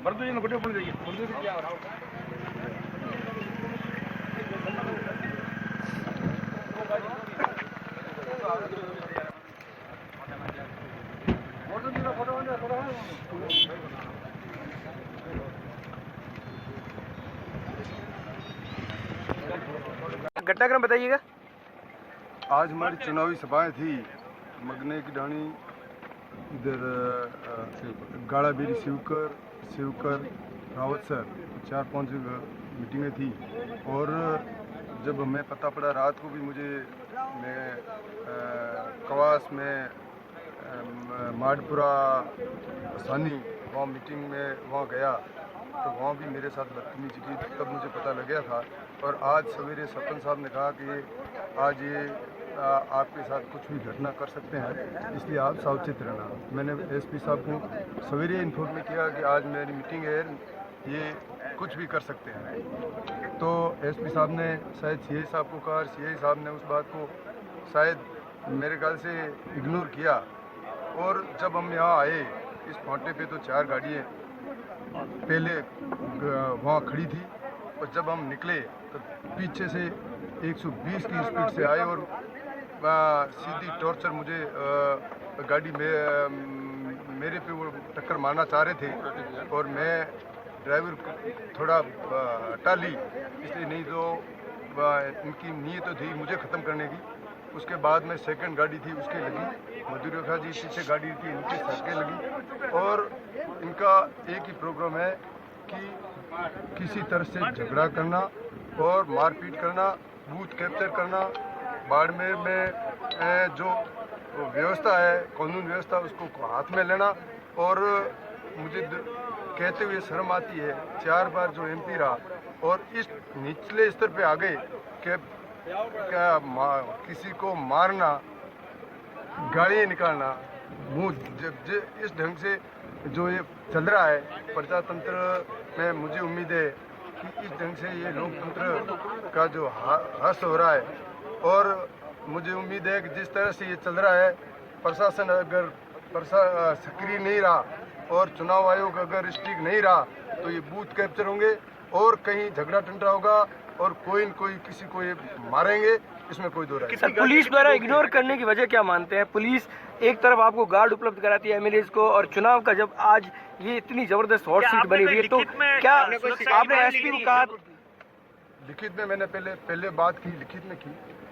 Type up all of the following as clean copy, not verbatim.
मर्दू जी ने गुड्डे पुल जाइए मर्दू जी क्या घटनाक्रम बताइएगा। आज हमारी चुनावी सभाएं थी मगने की ढाणी, इधर गाड़ाबेरी, शिवकर, रावतसर, 4-5 मीटिंगें थी। और जब हमें पता पड़ा रात को भी मैं कवास में माडपुरा सानी वहाँ मीटिंग में वहाँ गया तो वहाँ भी मेरे साथ बदतमीजी की, तब मुझे पता लग गया था। और आज सवेरे सरपंच साहब ने कहा कि आज ये आपके साथ कुछ भी घटना कर सकते हैं, इसलिए आप सावचेत रहना। मैंने एसपी साहब को सवेरे इन्फॉर्म किया कि आज मेरी मीटिंग है, ये कुछ भी कर सकते हैं। तो एसपी साहब ने शायद सीआई साहब को कहा, सीआई साहब ने उस बात को शायद मेरे ख्याल से इग्नोर किया। और जब हम यहाँ आए इस फांटे पे तो 4 गाड़ियाँ पहले वहाँ खड़ी थी, और जब हम निकले तो पीछे से 120 की स्पीड से आए और सीधी टॉर्चर मुझे गाड़ी में मेरे पे वो टक्कर मारना चाह रहे थे। और मैं ड्राइवर थोड़ा टाली, इसलिए नहीं तो इनकी नीयत तो थी मुझे ख़त्म करने की। उसके बाद में सेकंड गाड़ी थी उसके लगी, मधुर रेखा जी पीछे गाड़ी थी इनकी सड़कें लगी। और इनका एक ही प्रोग्राम है कि किसी तरह से झगड़ा करना और मारपीट करना, बूथ कैप्चर करना, बाड़मेर में जो व्यवस्था है, कानून व्यवस्था, उसको हाथ में लेना। और मुझे कहते हुए शर्म आती है, 4 बार जो एमपी रहा और इस निचले स्तर पे आ गए कि किसी को मारना, गाड़ियाँ निकालना, मुँह इस ढंग से जो ये चल रहा है प्रजातंत्र में। मुझे उम्मीद है कि इस ढंग से ये लोकतंत्र का जो ह्रास हो रहा है। और मुझे उम्मीद है कि जिस तरह से ये चल रहा है, प्रशासन अगर सक्रिय नहीं रहा और चुनाव आयोग अगर स्ट्रिक्ट नहीं रहा तो ये बूथ कैप्चर होंगे और कहीं झगड़ा टंटा होगा और कोई न कोई किसी को ये मारेंगे, इसमें कोई दो राय नहीं। पुलिस द्वारा इग्नोर करने की वजह क्या मानते हैं? पुलिस एक तरफ आपको गार्ड उपलब्ध कराती है एमएलए को, और चुनाव का जब आज ये इतनी जबरदस्त हॉट सीट बनी हुई है तो क्या आपने एसपी को कहा? लिखित में मैंने पहले बात की, लिखित में की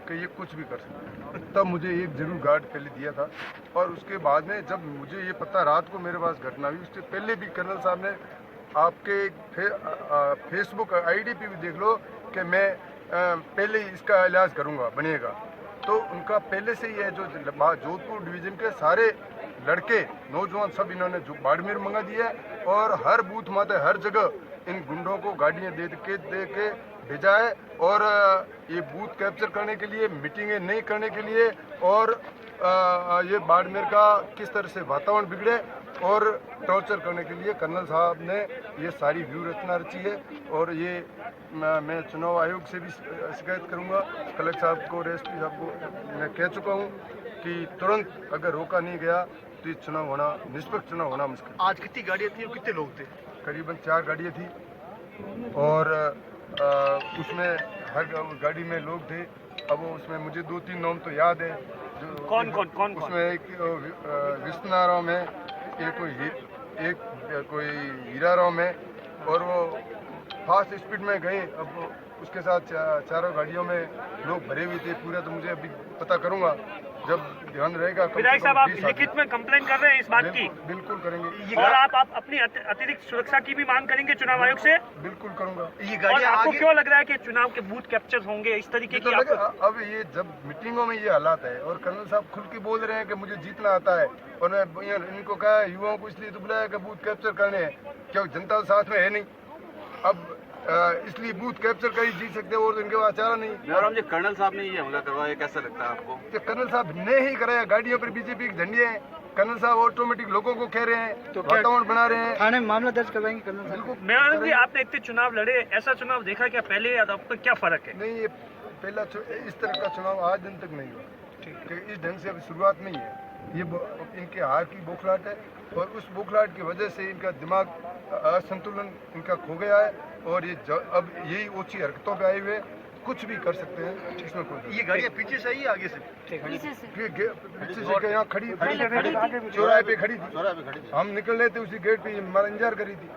कि ये कुछ भी कर सकते हैं। तब मुझे एक जरूर गार्ड पहले दिया था। और उसके बाद में जब मुझे ये पता रात को मेरे पास घटना हुई, उससे पहले भी कर्नल साहब ने आपके फेसबुक आईडी पे भी देख लो कि मैं पहले ही इसका इलाज करूँगा, बनेगा। तो उनका पहले से ही है, जो जोधपुर डिवीज़न के सारे लड़के नौजवान सब इन्होंने जो बाड़मेर मंगा दिया है। और हर बूथ माते हर जगह इन गुंडों को गाड़ियाँ दे के भेजा है। और ये बूथ कैप्चर करने के लिए, मीटिंगें नहीं करने के लिए, और ये बाड़मेर का किस तरह से वातावरण बिगड़े और टॉर्चर करने के लिए कर्नल साहब ने ये सारी व्यू रचना रची है। और ये मैं चुनाव आयोग से भी शिकायत करूंगा, कलेक्टर साहब को और एसपी साहब को मैं कह चुका हूं कि तुरंत अगर रोका नहीं गया तो ये चुनाव होना, निष्पक्ष चुनाव होना मुश्किल। आज कितनी गाड़ियाँ थी और कितने लोग थे? करीबन 4 गाड़ियाँ थी और उसमें हर गाड़ी में लोग थे। अब उसमें मुझे 2-3 नाम तो याद है। जो कौन उसमें एक विष्णुराव में, एक कोई हीराराव में, और वो फास्ट स्पीड में गए। अब उसके साथ चारों गाड़ियों में लोग भरे हुए थे पूरा। तो मुझे अभी पता करूंगा जब ध्यान रहेगा। विधायक साहब, आप लिखित में कंप्लेंट कर रहे हैं इस बात की? बिल्कुल करेंगे। और आप अपनी अतिरिक्त सुरक्षा की भी मांग करेंगे चुनाव आयोग से? बिल्कुल करूंगा। और आपको क्यों लग रहा है कि चुनाव के बूथ कैप्चर होंगे इस तरीके की? अब ये जब मीटिंगों में ये हालात है और कर्नल साहब खुल के बोल रहे हैं कि मुझे जीतना आता है, और मैं इनको कहा युवाओं को इसलिए तो बुलाया कि बूथ कैप्चर करने हैं, क्या जनता साथ में है नहीं? अब इसलिए बूथ कैप्चर कर ही जीत सकते हैं और इनके पास चारा नहीं। जी, कर्नल साहब ने ये हमला करवाया, कैसा लगता है आपको? कि कर्नल साहब ने ही कराया। गाड़ियों पर बीजेपी के झंडे हैं, कर्नल साहब ऑटोमेटिक लोगों को कह रहे हैं, तो वातावरण बना रहे हैं। थाने में मामला दर्ज करवाएंगे कर्नल साहब? मेहरानंद जी, आपने इतने चुनाव लड़े, ऐसा चुनाव देखा क्या पहले या अब तक? क्या फर्क है? नहीं, ये पहला इस तरह का चुनाव आज दिन तक नहीं हुआ। ठीक है, इस ढंग से अभी शुरुआत नहीं है। ये इनके हार की बौखलाहट है और उस बौखलाहट की वजह से इनका दिमाग असंतुलन इनका खो गया है और ये अब यही ऊंची हरकतों पे आए हुए कुछ भी कर सकते हैं। इसमें कोई ये गाड़ियाँ पीछे से ही आगे से पीछे से यहाँ खड़ी चौराहे पे खड़ी थी, हम निकल रहे थे उसी गेट पे ये हमारा इंतजार करी थी।